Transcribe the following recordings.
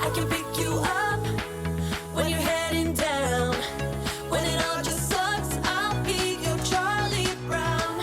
I can pick you up when you're heading down. When it all just sucks, I'll be your Charlie Brown.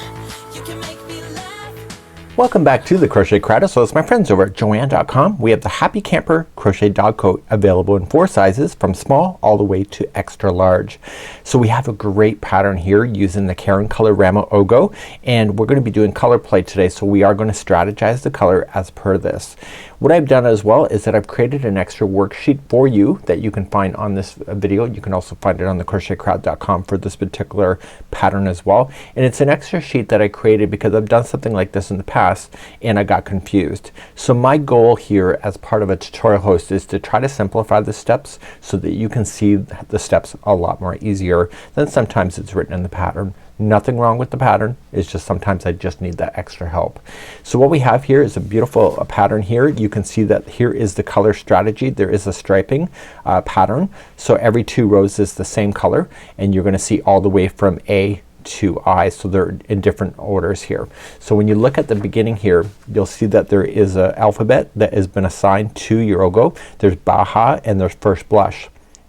You can make me laugh. Welcome back to the Crochet Crowd. So it's my friends over at Joann.com. We have the Happy Camper Crochet Dog Coat available in 4 sizes from small all the way to extra large. So we have a great pattern here using the Caron Colorama Ogo, and we're going to be doing color play today. So we are going to strategize the color as per this. What I've done as well is that I've created an extra worksheet for you that you can find on this video. You can also find it on the crochetcrowd.com for this particular pattern as well. And it's an extra sheet that I created because I've done something like this in the past and I got confused. So my goal here as part of a tutorial host is to try to simplify the steps so that you can see the steps a lot more easier than sometimes it's written in the pattern. Nothing wrong with the pattern, it's just sometimes I just need that extra help. So what we have here is a beautiful pattern here. You can see that here is the color strategy. There is a striping pattern. So every 2 rows is the same color, and you're gonna see all the way from A to I. So they're in different orders here. So when you look at the beginning here, you'll see that there is an alphabet that has been assigned to your Ogo. There's Baha and there's First Blush.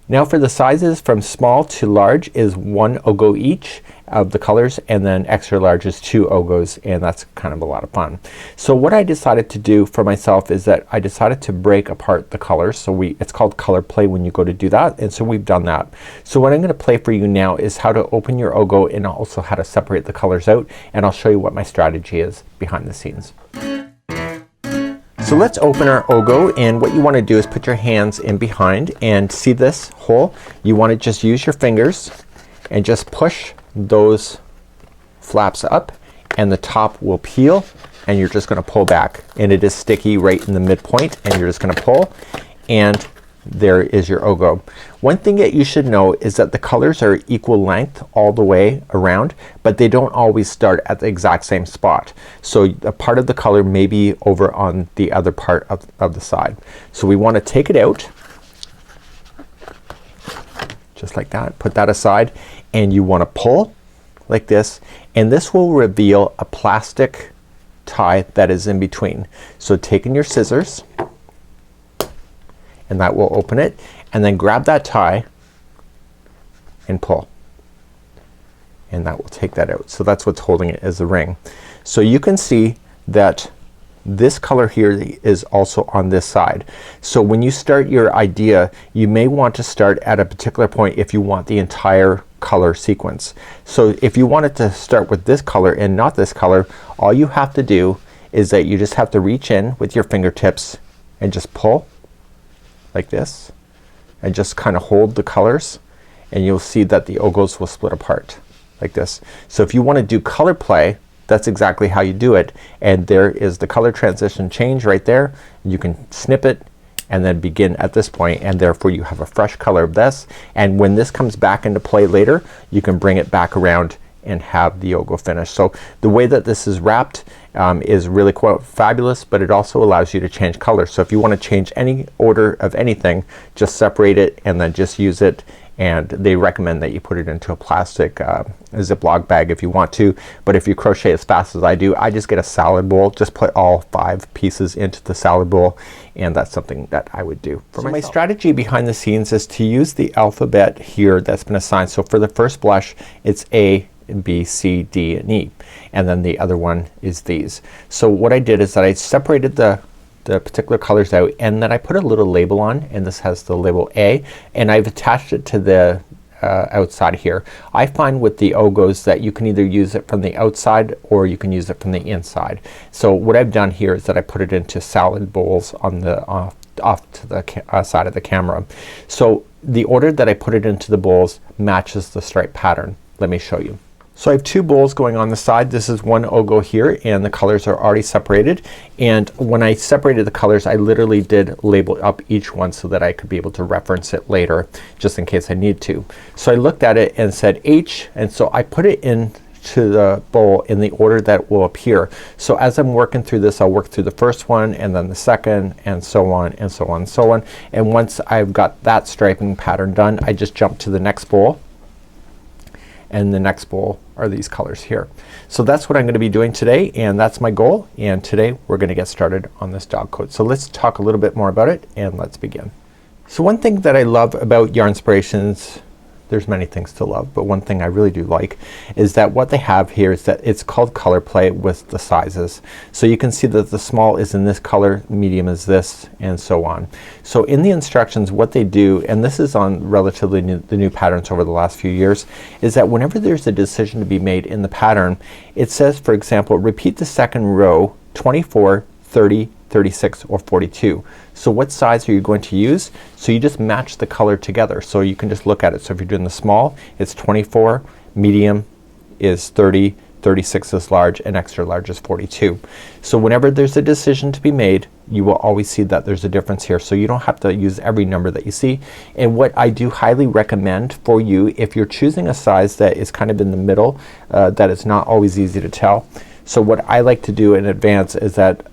Now for the sizes from small to large is 1 Ogo each of the colors, and then extra large is 2 Ogos, and that's kind of a lot of fun. So what I decided to do for myself is that I decided to break apart the colors. So it's called color play when you go to do that, and so we've done that. So what I'm gonna play for you now is how to open your Ogo and also how to separate the colors out, and I'll show you what my strategy is behind the scenes. So let's open our Ogo, and what you want to do is put your hands in behind and see this hole. You want to just use your fingers and just push those flaps up, and the top will peel, and you're just gonna pull back, and it is sticky right in the midpoint, and you're just gonna pull, and there is your Ogo. One thing that you should know is that the colors are equal length all the way around, but they don't always start at the exact same spot. So a part of the color may be over on the other part of the side. So we want to take it out just like that. Put that aside, and you want to pull like this, and this will reveal a plastic tie that is in between. So taking your scissors, and that will open it, and then grab that tie and pull, and that will take that out. So that's what's holding it as a ring. So you can see that this color here is also on this side. So when you start your idea, you may want to start at a particular point if you want the entire color sequence. So if you wanted to start with this color and not this color, all you have to do is that you just have to reach in with your fingertips and just pull like this, and just kind of hold the colors, and you'll see that the Ogos will split apart like this. So if you want to do color play, that's exactly how you do it, and there is the color transition change right there. You can snip it and then begin at this point, and therefore you have a fresh color of this, and when this comes back into play later, you can bring it back around and have the Ogo finish. So the way that this is wrapped is really quite fabulous, but it also allows you to change color. So if you want to change any order of anything, just separate it and then just use it, and they recommend that you put it into a plastic Ziploc bag if you want to, but if you crochet as fast as I do, I just get a salad bowl, just put all 5 pieces into the salad bowl, and that's something that I would do for myself. My strategy behind the scenes is to use the alphabet here that's been assigned. So for the First Blush, it's A, B, C, D, and E, and then the other one is these. So what I did is that I separated the particular colors out, and then I put a little label on, and this has the label A, and I've attached it to the outside here. I find with the Ogos that you can either use it from the outside or you can use it from the inside. So what I've done here is that I put it into salad bowls on the off to the side of the camera. So the order that I put it into the bowls matches the stripe pattern. Let me show you. So I have 2 bowls going on the side. This is 1 Ogo here, and the colors are already separated, and when I separated the colors I literally did label up each one so that I could be able to reference it later just in case I need to. So I looked at it and said H, and so I put it in to the bowl in the order that will appear. So as I'm working through this, I'll work through the first one and then the second, and so on and so on and so on, and once I've got that striping pattern done, I just jump to the next bowl, and the next bowl are these colors here. So that's what I'm gonna be doing today, and that's my goal, and today we're gonna get started on this dog coat. So let's talk a little bit more about it, and let's begin. So one thing that I love about Yarnspirations, there's many things to love, but one thing I really do like is that what they have here is that it's called color play with the sizes. So you can see that the small is in this color, medium is this, and so on. So in the instructions what they do, and this is on relatively the new patterns over the last few years, is that whenever there's a decision to be made in the pattern, it says, for example, repeat the second row 24, 30, 36, or 42. So what size are you going to use? So you just match the color together. So you can just look at it. So if you're doing the small, it's 24, medium is 30, 36 is large, and extra large is 42. So whenever there's a decision to be made, you will always see that there's a difference here. So you don't have to use every number that you see. And what I do highly recommend for you, if you're choosing a size that is kind of in the middle, that is not always easy to tell. So what I like to do in advance is that,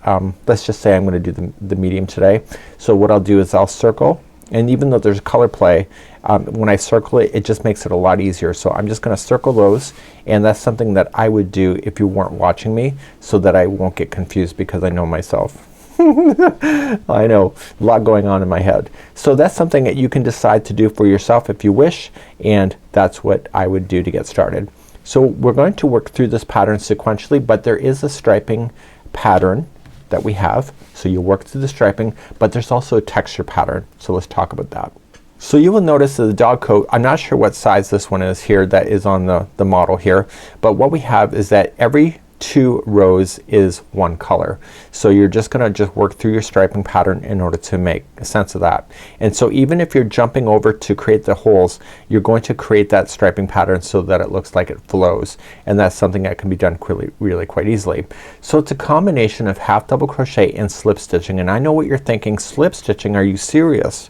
let's just say I'm gonna do the medium today. So what I'll do is I'll circle, and even though there's color play, when I circle it, it just makes it a lot easier. So I'm just gonna circle those, and that's something that I would do if you weren't watching me, so that I won't get confused, because I know myself. I know, a lot going on in my head. So that's something that you can decide to do for yourself if you wish, and that's what I would do to get started. So we're going to work through this pattern sequentially, but there is a striping pattern that we have. So you work through the striping, but there's also a texture pattern. So let's talk about that. So you will notice that the dog coat, I'm not sure what size this one is here that is on the model here, but what we have is that every 2 rows is one color. So you're just gonna work through your striping pattern in order to make sense of that. And so even if you're jumping over to create the holes, you're going to create that striping pattern so that it looks like it flows, and that's something that can be done really quite easily. So it's a combination of half double crochet and slip stitching, and I know what you're thinking, slip stitching, are you serious?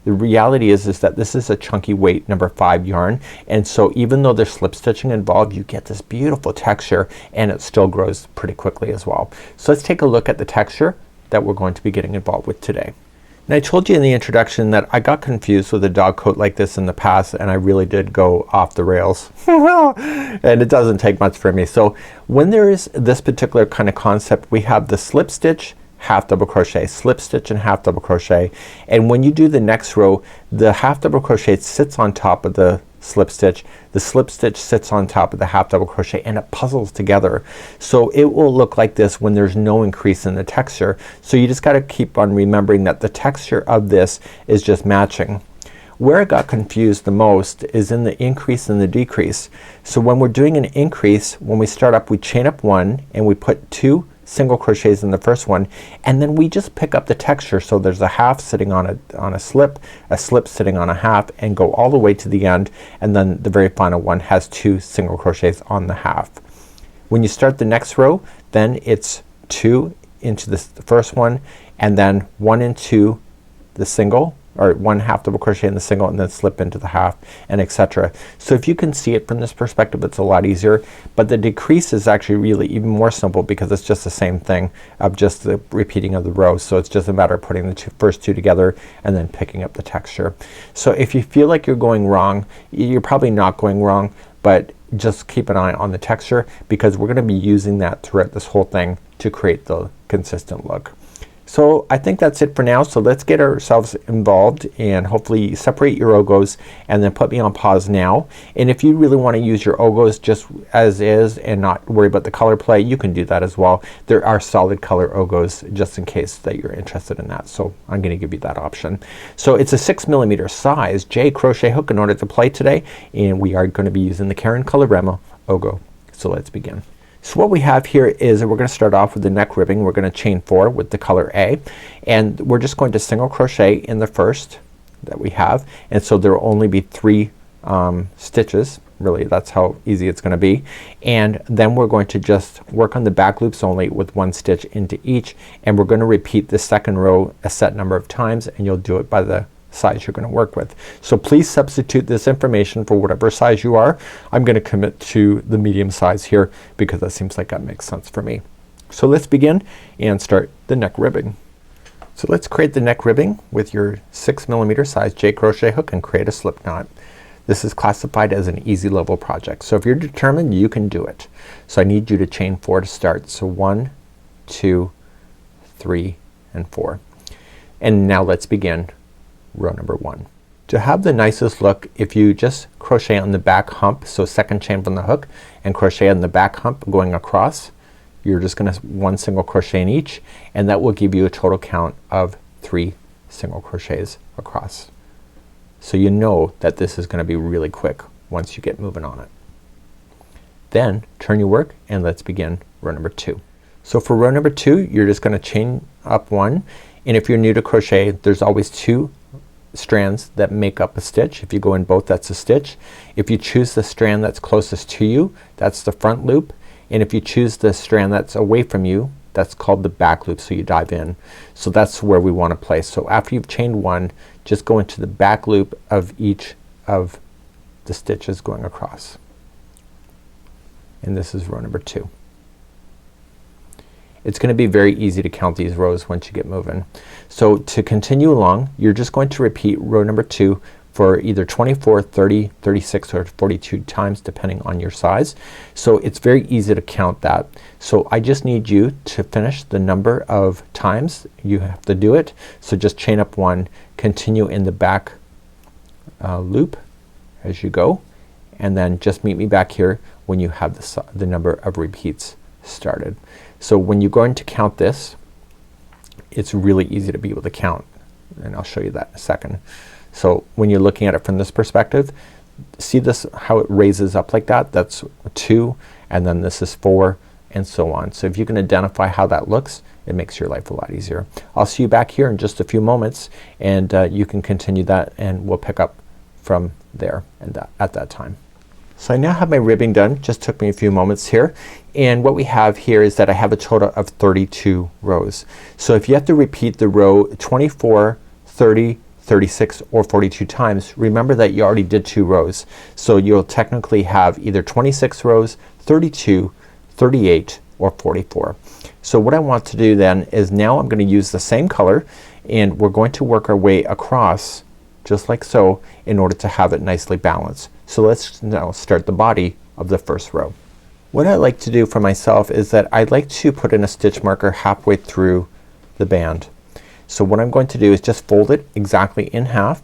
The reality is that this is a chunky weight number 5 yarn, and so even though there's slip stitching involved, you get this beautiful texture, and it still grows pretty quickly as well. So let's take a look at the texture that we're going to be getting involved with today. And I told you in the introduction that I got confused with a dog coat like this in the past, and I really did go off the rails. And it doesn't take much for me. So when there is this particular kind of concept, we have the slip stitch, half double crochet, slip stitch, and half double crochet, and when you do the next row, the half double crochet sits on top of the slip stitch sits on top of the half double crochet, and it puzzles together. So it will look like this when there's no increase in the texture. So you just gotta keep on remembering that the texture of this is just matching. Where I got confused the most is in the increase and the decrease. So when we're doing an increase, when we start up, we chain up 1 and we put 2 single crochets in the first one, and then we just pick up the texture. So there's a half sitting on a slip sitting on a half, and go all the way to the end, and then the very final one has 2 single crochets on the half. When you start the next row, then it's 2 into the first one, and then 1 into the single, or 1 half double crochet in the single, and then slip into the half, and etc. So if you can see it from this perspective, it's a lot easier, but the decrease is actually really even more simple, because it's just the same thing of just the repeating of the rows. So it's just a matter of putting the first two together and then picking up the texture. So if you feel like you're going wrong, you're probably not going wrong, but just keep an eye on the texture, because we're gonna be using that throughout this whole thing to create the consistent look. So I think that's it for now. So let's get ourselves involved, and hopefully separate your Ogos, and then put me on pause now. And if you really want to use your Ogos just as is and not worry about the color play, you can do that as well. There are solid color Ogos just in case that you're interested in that. So I'm gonna give you that option. So it's a 6mm size J crochet hook in order to play today, and we are going to be using the Caron Colorama Ogo. So let's begin. So what we have here is we're gonna start off with the neck ribbing. We're gonna chain 4 with the color A, and we're just going to single crochet in the first that we have, and so there will only be 3 stitches. Really, that's how easy it's gonna be. And then we're going to just work on the back loops only with 1 stitch into each, and we're gonna repeat the second row a set number of times, and you'll do it by the size you're going to work with. So please substitute this information for whatever size you are. I'm going to commit to the medium size here, because that seems like that makes sense for me. So let's begin and start the neck ribbing. So let's create the neck ribbing with your 6mm size J crochet hook and create a slip knot. This is classified as an easy level project. So if you're determined, you can do it. So I need you to chain 4 to start. So 1, 2, 3, and 4. And now let's begin row number 1. To have the nicest look, if you just crochet on the back hump, so second chain from the hook and crochet on the back hump going across, you're just gonna one single crochet in each, and that will give you a total count of 3 single crochets across. So you know that this is gonna be really quick once you get moving on it. Then turn your work and let's begin row number 2. So for row number 2, you're just gonna chain up 1, and if you're new to crochet, there's always 2 strands that make up a stitch. If you go in both, that's a stitch. If you choose the strand that's closest to you, that's the front loop, and if you choose the strand that's away from you, that's called the back loop, so you dive in. So that's where we want to place. So after you've chained 1, just go into the back loop of each of the stitches going across, and this is row number 2. It's gonna be very easy to count these rows once you get moving. So to continue along, you're just going to repeat row number 2 for either 24, 30, 36 or 42 times depending on your size. So it's very easy to count that. So I just need you to finish the number of times you have to do it. So just chain up 1, continue in the back loop as you go, and then just meet me back here when you have the number of repeats started. So when you're going to count this, it's really easy to be able to count, and I'll show you that in a second. So when you're looking at it from this perspective, see this how it raises up like that? That's 2, and then this is 4, and so on. So if you can identify how that looks, it makes your life a lot easier. I'll see you back here in just a few moments, and you can continue that, and we'll pick up from there and at that time. So I now have my ribbing done. Just took me a few moments here, and what we have here is that I have a total of 32 rows. So if you have to repeat the row 24, 30, 36 or 42 times, remember that you already did 2 rows. So you'll technically have either 26 rows, 32, 38 or 44. So what I want to do then is now I'm gonna use the same color, and we're going to work our way across just like so in order to have it nicely balanced. So let's now start the body of the first row. What I like to do for myself is that I like to put in a stitch marker halfway through the band. So what I'm going to do is just fold it exactly in half.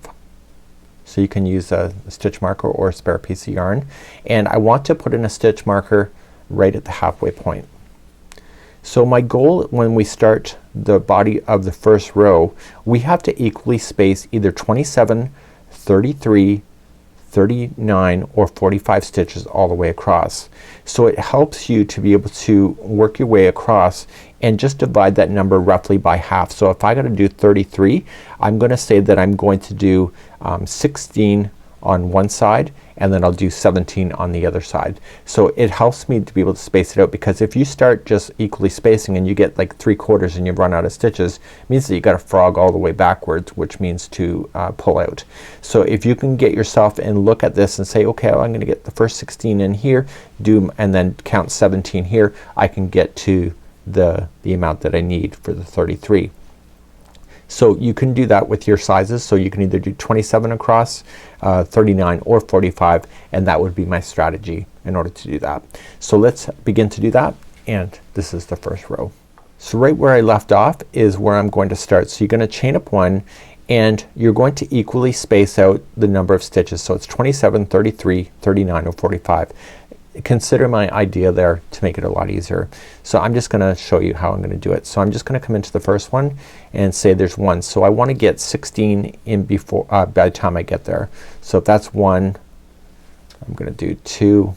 So you can use a stitch marker or a spare piece of yarn, and I want to put in a stitch marker right at the halfway point. So my goal when we start the body of the first row, we have to equally space either 27, 33, 39 or 45 stitches all the way across. So it helps you to be able to work your way across and just divide that number roughly by half. So if I gotta do 33, I'm gonna say that I'm going to do 16 on one side, and then I'll do 17 on the other side. So it helps me to be able to space it out, because if you start just equally spacing and you get like 3/4 and you run out of stitches, it means that you gotta frog all the way backwards, which means to pull out. So if you can get yourself and look at this and say, okay, well, I'm gonna get the first 16 in here, and then count 17 here, I can get to the amount that I need for the 33. So you can do that with your sizes. So you can either do 27 across, 39 or 45, and that would be my strategy in order to do that. So let's begin to do that, and this is the first row. So right where I left off is where I'm going to start. So you're gonna chain up 1, and you're going to equally space out the number of stitches. So it's 27, 33, 39 or 45. Consider my idea there to make it a lot easier. So I'm just gonna show you how I'm gonna do it. So I'm just gonna come into the first one and say there's 1. So I want to get 16 in before by the time I get there. So if that's 1, I'm gonna do 2,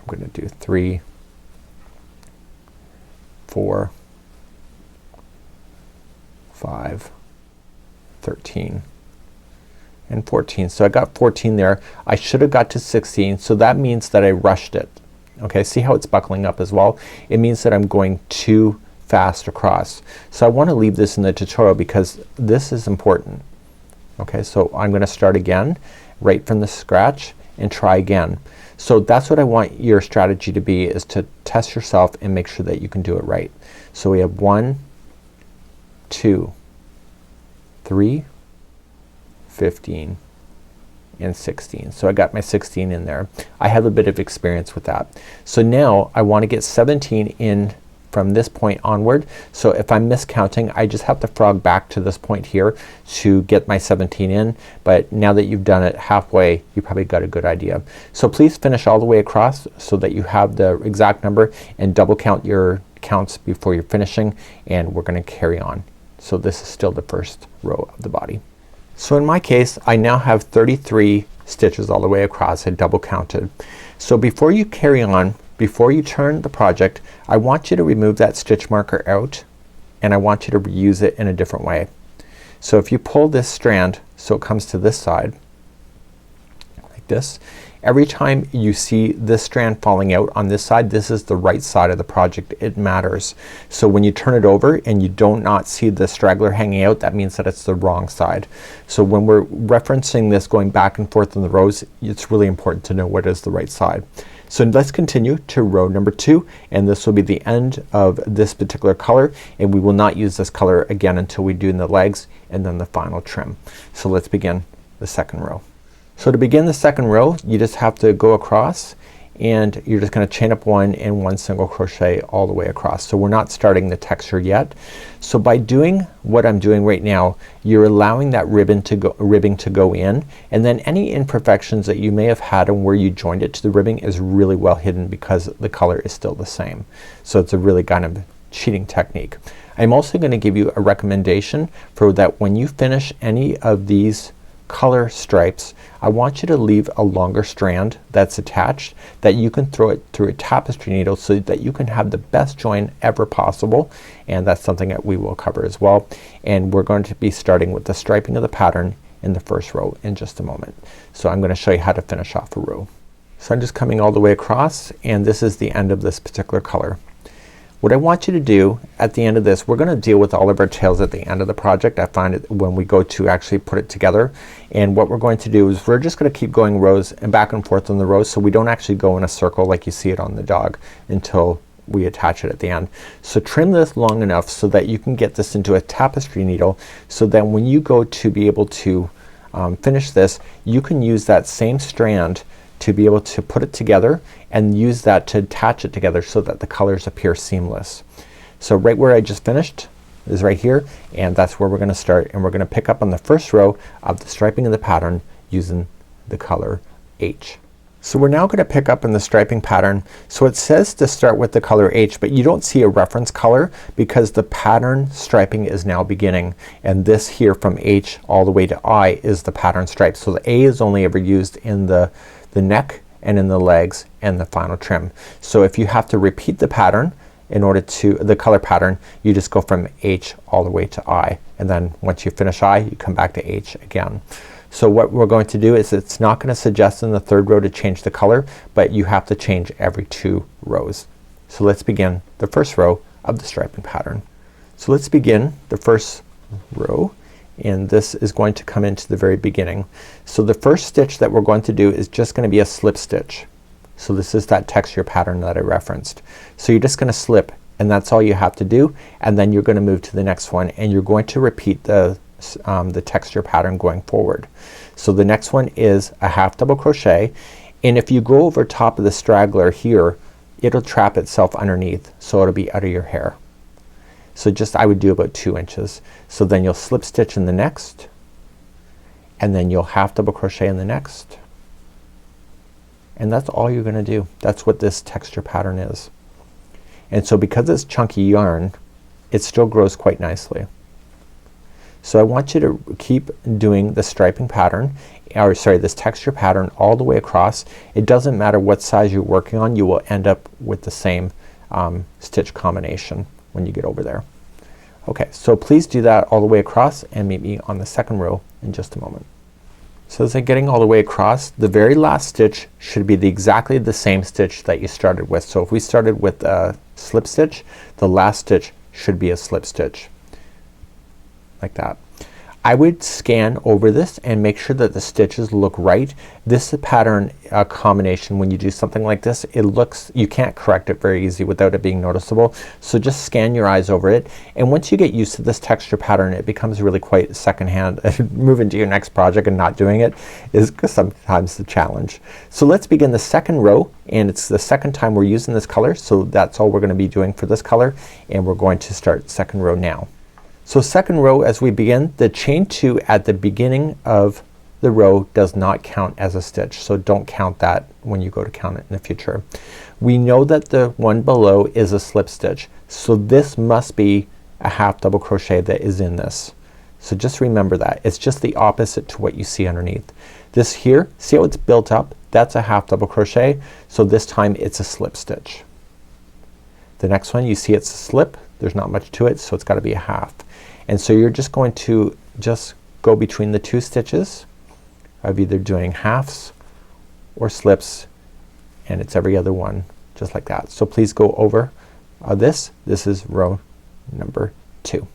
I'm gonna do 3, 4, 5, 13 and 14. So I got 14 there. I should have got to 16, so that means that I rushed it. Okay, see how it's buckling up as well? It means that I'm going too fast across. So I want to leave this in the tutorial because this is important. Okay, so I'm gonna start again right from the scratch and try again. So that's what I want your strategy to be, is to test yourself and make sure that you can do it right. So we have 1, 2, 3, 15 and 16. So I got my 16 in there. I have a bit of experience with that. So now I want to get 17 in from this point onward. So if I'm miscounting, I just have to frog back to this point here to get my 17 in, but now that you've done it halfway, you probably got a good idea. So please finish all the way across so that you have the exact number, and double count your counts before you're finishing, and we're gonna carry on. So this is still the first row of the body. So in my case, I now have 33 stitches all the way across. I double counted. So before you carry on, before you turn the project, I want you to remove that stitch marker out, and I want you to reuse it in a different way. So if you pull this strand so it comes to this side like this, every time you see this strand falling out on this side, this is the right side of the project. It matters. So when you turn it over and you do not see the straggler hanging out, that means that it's the wrong side. So when we're referencing this going back and forth in the rows, it's really important to know what is the right side. So let's continue to row number 2, and this will be the end of this particular color, and we will not use this color again until we do the legs and then the final trim. So let's begin the second row. So to begin the second row, you just have to go across, and you're just gonna chain up 1 and 1 single crochet all the way across. So we're not starting the texture yet. So by doing what I'm doing right now, you're allowing that ribbing to go in, and then any imperfections that you may have had and where you joined it to the ribbing is really well hidden because the color is still the same. So it's a really kind of cheating technique. I'm also gonna give you a recommendation for that when you finish any of these color stripes, I want you to leave a longer strand that's attached that you can throw it through a tapestry needle so that you can have the best join ever possible, and that's something that we will cover as well. And we're going to be starting with the striping of the pattern in the first row in just a moment. So I'm gonna show you how to finish off a row. So I'm just coming all the way across, and this is the end of this particular color. What I want you to do at the end of this, we're gonna deal with all of our tails at the end of the project. I find it when we go to actually put it together, and what we're going to do is we're just gonna keep going rows and back and forth on the rows, so we don't actually go in a circle like you see it on the dog until we attach it at the end. So trim this long enough so that you can get this into a tapestry needle, so that when you go to be able to finish this, you can use that same strand to be able to put it together and use that to attach it together so that the colors appear seamless. So right where I just finished is right here, and that's where we're gonna start, and we're gonna pick up on the first row of the striping of the pattern using the color H. So we're now gonna pick up in the striping pattern. So it says to start with the color H, but you don't see a reference color because the pattern striping is now beginning, and this here from H all the way to I is the pattern stripe. So the A is only ever used in the neck and in the legs and the final trim. So if you have to repeat the pattern in order to the color pattern, you just go from H all the way to I, and then once you finish I, you come back to H again. So what we're going to do is it's not gonna suggest in the third row to change the color, but you have to change every 2 rows. So let's begin the first row of the striping pattern. So let's begin the first row, and this is going to come into the very beginning. So the first stitch that we're going to do is just gonna be a slip stitch. So this is that texture pattern that I referenced. So you're just gonna slip, and that's all you have to do, and then you're gonna move to the next one, and you're going to repeat the texture pattern going forward. So the next one is a half double crochet, and if you go over top of the straggler here, it'll trap itself underneath, so it'll be out of your hair. So just I would do about 2 inches. So then you'll slip stitch in the next, and then you'll half double crochet in the next, and that's all you're gonna do. That's what this texture pattern is. And so because it's chunky yarn, it still grows quite nicely. So I want you to keep doing the striping pattern, or sorry, this texture pattern all the way across. It doesn't matter what size you're working on, you will end up with the same stitch combination when you get over there. Okay, so please do that all the way across and meet me on the second row in just a moment. So as I'm getting all the way across, the very last stitch should be exactly the same stitch that you started with. So if we started with a slip stitch, the last stitch should be a slip stitch like that. I would scan over this and make sure that the stitches look right. This pattern combination, when you do something like this, it looks, you can't correct it very easy without it being noticeable. So just scan your eyes over it, and once you get used to this texture pattern, it becomes really quite secondhand. Moving to your next project and not doing it is sometimes the challenge. So let's begin the second row, and it's the second time we're using this color, so that's all we're gonna be doing for this color, and we're going to start second row now. So second row, as we begin, the chain 2 at the beginning of the row does not count as a stitch, so don't count that when you go to count it in the future. We know that the one below is a slip stitch, so this must be a half double crochet that is in this. So just remember that. It's just the opposite to what you see underneath. This here, see how it's built up? That's a half double crochet, so this time it's a slip stitch. The next one, you see it's a slip, there's not much to it, so it's gotta be a half. And so you're just going to just go between the two stitches of either doing halves or slips, and it's every other one just like that. So please go over this. This is row number 2.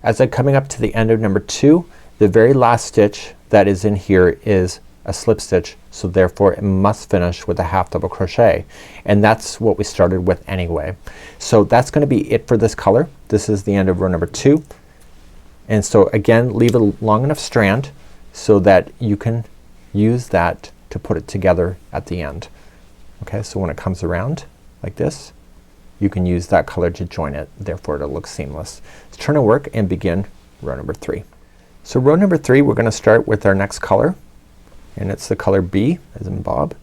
As I'm coming up to the end of number 2, the very last stitch that is in here is a slip stitch, so therefore it must finish with a half double crochet, and that's what we started with anyway. So that's gonna be it for this color. This is the end of row number 2. And so again, leave a long enough strand so that you can use that to put it together at the end. Okay, so when it comes around like this, you can use that color to join it, therefore it'll look seamless. Let's turn our work and begin row number 3. So row number 3, we're gonna start with our next color, and it's the color B as in Bob,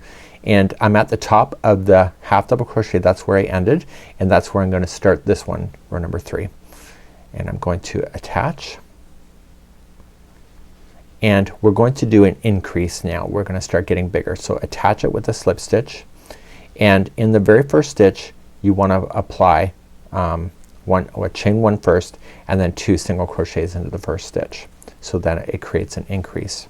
and I'm at the top of the half double crochet. That's where I ended, and that's where I'm gonna start this one, row number 3. And I'm going to attach, and we're going to do an increase now. We're gonna start getting bigger. So attach it with a slip stitch, and in the very first stitch you want to apply chain 1 first and then 2 single crochets into the first stitch, so that it creates an increase.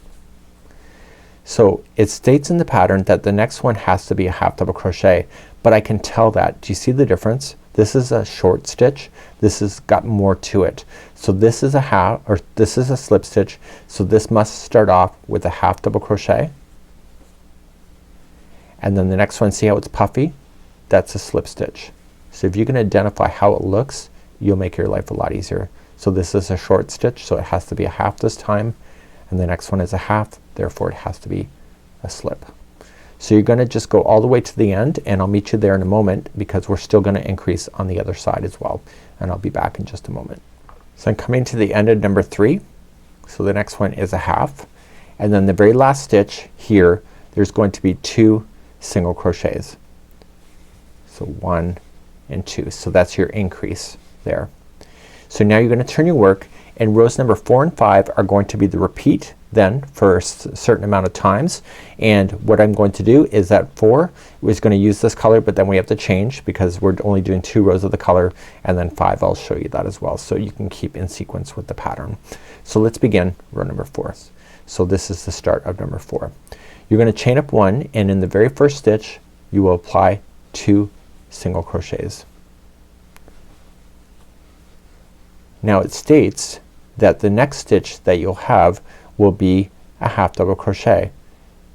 So it states in the pattern that the next one has to be a half double crochet, but I can tell that. Do you see the difference? This is a short stitch. This has got more to it. So this is a half, or this is a slip stitch, so this must start off with a half double crochet, and then the next one, see how it's puffy? That's a slip stitch. So if you can identify how it looks, you'll make your life a lot easier. So this is a short stitch, so it has to be a half this time, and the next one is a half, therefore it has to be a slip. So you're gonna just go all the way to the end, and I'll meet you there in a moment because we're still gonna increase on the other side as well, and I'll be back in just a moment. So I'm coming to the end of number 3. So the next one is a half, and then the very last stitch here, there's going to be 2 single crochets. So 1 and 2. So that's your increase there. So now you're gonna turn your work, and rows number 4 and 5 are going to be the repeat then for a certain amount of times, and what I'm going to do is that 4 is going to use this color, but then we have to change because we're only doing 2 rows of the color, and then 5 I'll show you that as well, so you can keep in sequence with the pattern. So let's begin row number 4. So this is the start of number 4. You're gonna chain up 1, and in the very first stitch you will apply 2 single crochets. Now it states that the next stitch that you'll have will be a half double crochet.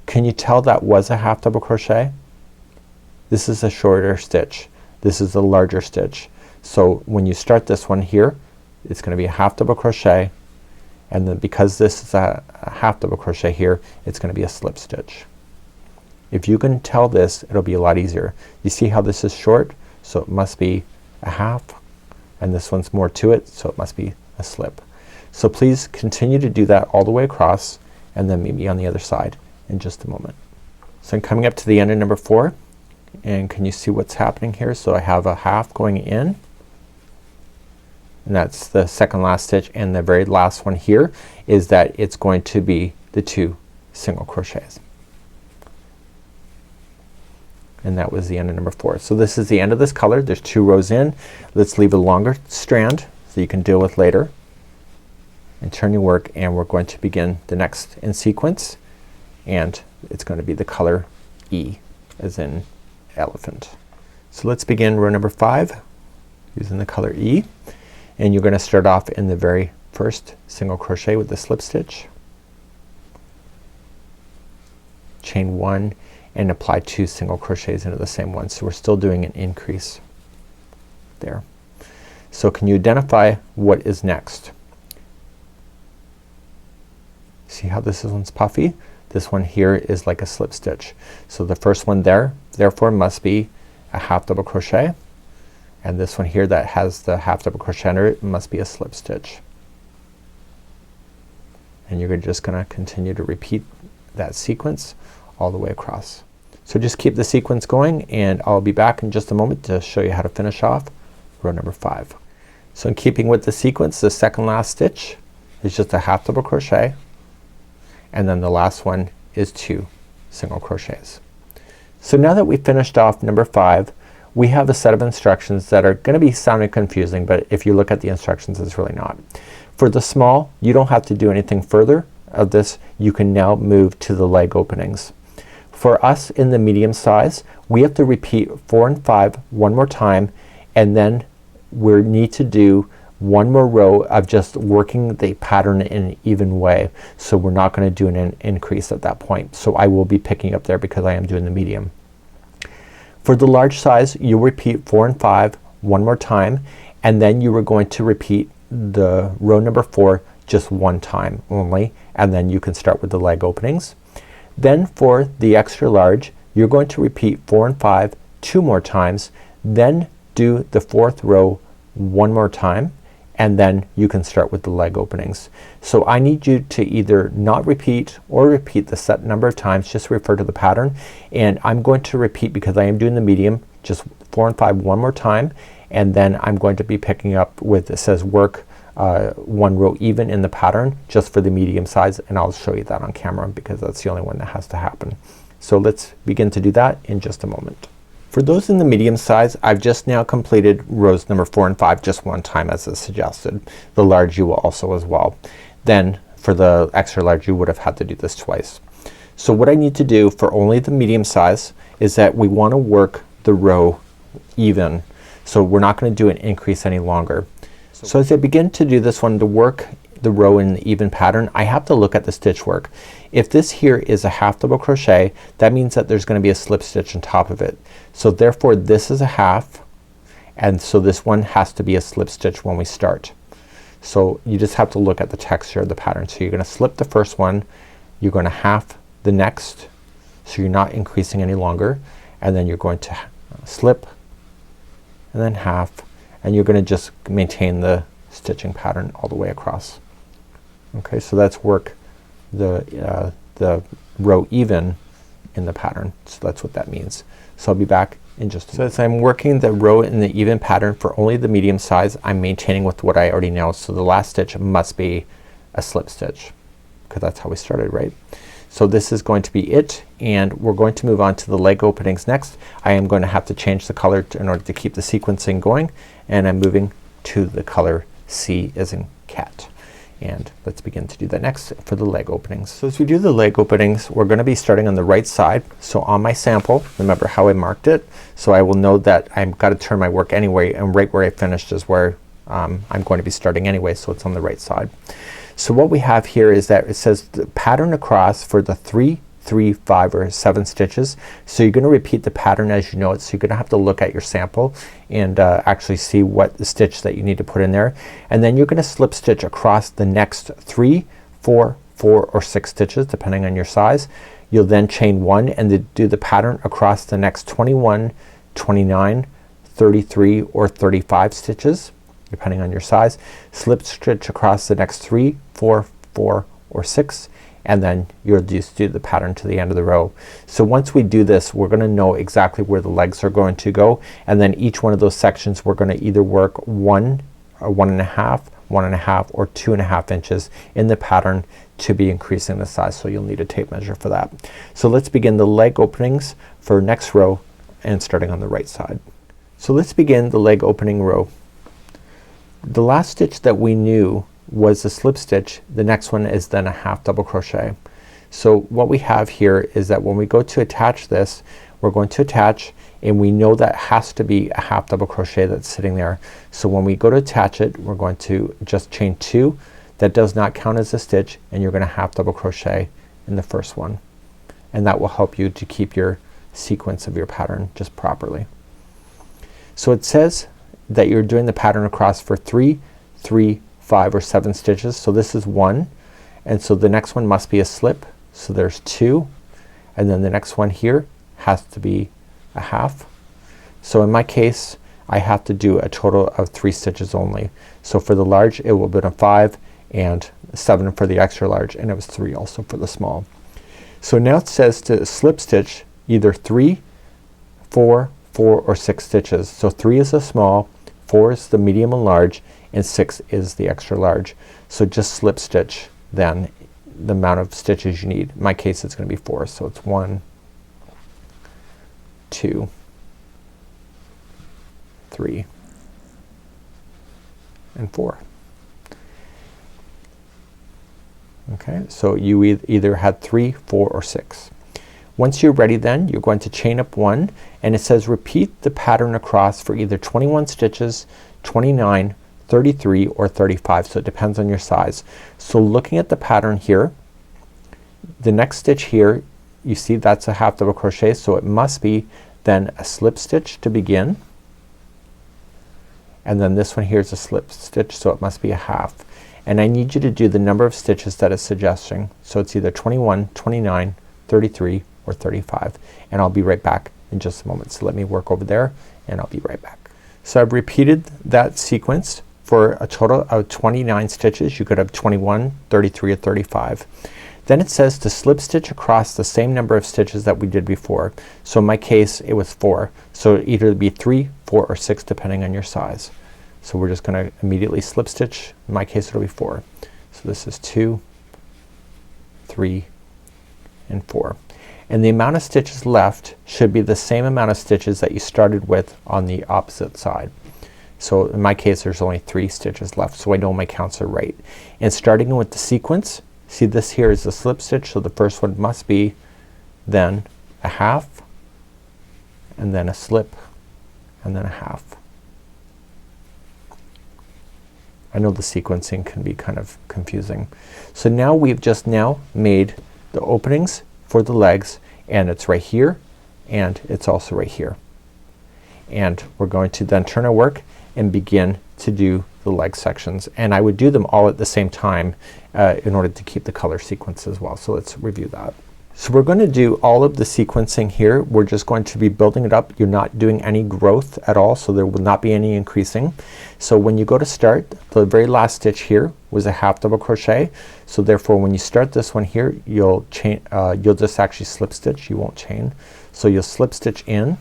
Can you tell that was a half double crochet? This is a shorter stitch. This is a larger stitch. So when you start this one here, it's gonna be a half double crochet, and then because this is a half double crochet here, it's gonna be a slip stitch. If you can tell this, it'll be a lot easier. You see how this is short, so it must be a half, and this one's more to it, so it must be a slip. So please continue to do that all the way across, and then meet me on the other side in just a moment. So I'm coming up to the end of number 4, and can you see what's happening here? So I have a half going in, and that's the second last stitch, and the very last one here is that it's going to be the 2 single crochets. And that was the end of number 4. So this is the end of this color. There's 2 rows in. Let's leave a longer strand so you can deal with later, and turn your work, and we're going to begin the next in sequence, and it's going to be the color E as in elephant. So let's begin row number 5 using the color E, and you're gonna start off in the very first single crochet with the slip stitch, chain 1 and apply 2 single crochets into the same one. So we're still doing an increase there. So can you identify what is next? See how this one's puffy? This one here is like a slip stitch. So the first one there therefore must be a half double crochet, and this one here that has the half double crochet under it must be a slip stitch. And you're just gonna continue to repeat that sequence all the way across. So just keep the sequence going and I'll be back in just a moment to show you how to finish off row number 5. So in keeping with the sequence, the second last stitch is just a half double crochet, and then the last one is 2 single crochets. So now that we finished off number 5, we have a set of instructions that are gonna be sounding confusing, but if you look at the instructions it's really not. For the small, you don't have to do anything further of this. You can now move to the leg openings. For us in the medium size, we have to repeat 4 and 5 one more time, and then we need to do one more row of just working the pattern in an even way. So we're not gonna do an increase at that point. So I will be picking up there because I am doing the medium. For the large size, you'll repeat 4 and 5 one more time, and then you are going to repeat the row number 4 just one time only, and then you can start with the leg openings. Then for the extra large, you're going to repeat 4 and 5 2 more times, then do the 4th row one more time, and then you can start with the leg openings. So I need you to either not repeat or repeat the set number of times. Just refer to the pattern, and I'm going to repeat because I am doing the medium, just 4 and 5 one more time, and then I'm going to be picking up with, it says work one row even in the pattern just for the medium size, and I'll show you that on camera because that's the only one that has to happen. So let's begin to do that in just a moment. For those in the medium size, I've just now completed rows number 4 and 5 just one time as is suggested. The large you will also as well. Then for the extra large you would have had to do this twice. So what I need to do for only the medium size is that we want to work the row even. So we're not going to do an increase any longer. So as I begin to do this one to work the row in the even pattern, I have to look at the stitch work. If this here is a half double crochet, that means that there's gonna be a slip stitch on top of it. So therefore this is a half, and so this one has to be a slip stitch when we start. So you just have to look at the texture of the pattern. So you're gonna slip the first one, you're gonna half the next, so you're not increasing any longer, and then you're going to slip and then half, and you're gonna just maintain the stitching pattern all the way across. Okay, so that's work the row even in the pattern. So that's what that means. So I'll be back in just a moment. So as I'm working the row in the even pattern for only the medium size, I'm maintaining with what I already know. So the last stitch must be a slip stitch because that's how we started, right? So this is going to be it, and we're going to move on to the leg openings next. I am going to have to change the color in order to keep the sequencing going, and I'm moving to the color C as in cat. And let's begin to do that next for the leg openings. So as we do the leg openings, we're gonna be starting on the right side. So on my sample, remember how I marked it, so I will know that I've got to turn my work anyway, and right where I finished is where I'm going to be starting anyway, so it's on the right side. So what we have here is that it says the pattern across for the 3, 3, 5 or 7 stitches. So you're gonna repeat the pattern as you know it. So you're gonna have to look at your sample and actually see what the stitch that you need to put in there, and then you're gonna slip stitch across the next 3, 4, 4 or 6 stitches depending on your size. You'll then chain 1 and do the pattern across the next 21, 29, 33 or 35 stitches depending on your size. Slip stitch across the next 3, 4, 4 or 6, and then you'll just do the pattern to the end of the row. So once we do this, we're gonna know exactly where the legs are going to go, and then each one of those sections we're gonna either work 1 or 1.5, 1.5 or 2.5 inches in the pattern to be increasing the size. So you'll need a tape measure for that. So let's begin the leg openings for next row and starting on the right side. So let's begin the leg opening row. The last stitch that we knew was the slip stitch. The next one is then a half double crochet. So what we have here is that when we go to attach this, we're going to attach, and we know that has to be a half double crochet that's sitting there. So when we go to attach it, we're going to just chain 2. that does not count as a stitch, and you're gonna half double crochet in the first one, and that will help you to keep your sequence of your pattern just properly. So it says that you're doing the pattern across for 3, 3, 5 or 7 stitches. So this is 1, and so the next one must be a slip, so there's 2, and then the next one here has to be a half. So in my case I have to do a total of 3 stitches only. So for the large it will be a 5 and 7 for the extra large, and it was 3 also for the small. So now it says to slip stitch either 3, 4, 4 or 6 stitches. So 3 is the small, 4 is the medium and large, and 6 is the extra large. So just slip stitch then the amount of stitches you need. In my case it's gonna be 4, so it's 1, 2, 3 and 4. Okay, so you either had 3, 4 or 6. Once you're ready, then you're going to chain up 1, and it says repeat the pattern across for either 21 stitches, 29, 33 or 35. So it depends on your size. So looking at the pattern here, the next stitch here, you see that's a half double crochet, so it must be then a slip stitch to begin, and then this one here is a slip stitch, so it must be a half. And I need you to do the number of stitches that it's suggesting. So it's either 21, 29, 33 or 35, and I'll be right back in just a moment. So let me work over there and I'll be right back. So I've repeated that sequence for a total of 29 stitches. You could have 21, 33 or 35. Then it says to slip stitch across the same number of stitches that we did before. So in my case it was 4. So it'd either be 3, 4 or 6 depending on your size. So we're just gonna immediately slip stitch. In my case it'll be 4. So this is 2, 3 and 4. And the amount of stitches left should be the same amount of stitches that you started with on the opposite side. So in my case there's only 3 stitches left, so I know my counts are right. And starting with the sequence, see this here is the slip stitch, so the first one must be then a half and then a slip and then a half. I know the sequencing can be kind of confusing. So now we've just now made the openings for the legs, and it's right here and it's also right here. And we're going to then turn our work and begin to do the leg sections, and I would do them all at the same time in order to keep the color sequence as well. So let's review that. So we're going to do all of the sequencing here. We're just going to be building it up. You're not doing any growth at all, so there will not be any increasing. So when you go to start, the very last stitch here was a half double crochet. So therefore when you start this one here, you'll chain, you'll just actually slip stitch, you won't chain. So you'll slip stitch in,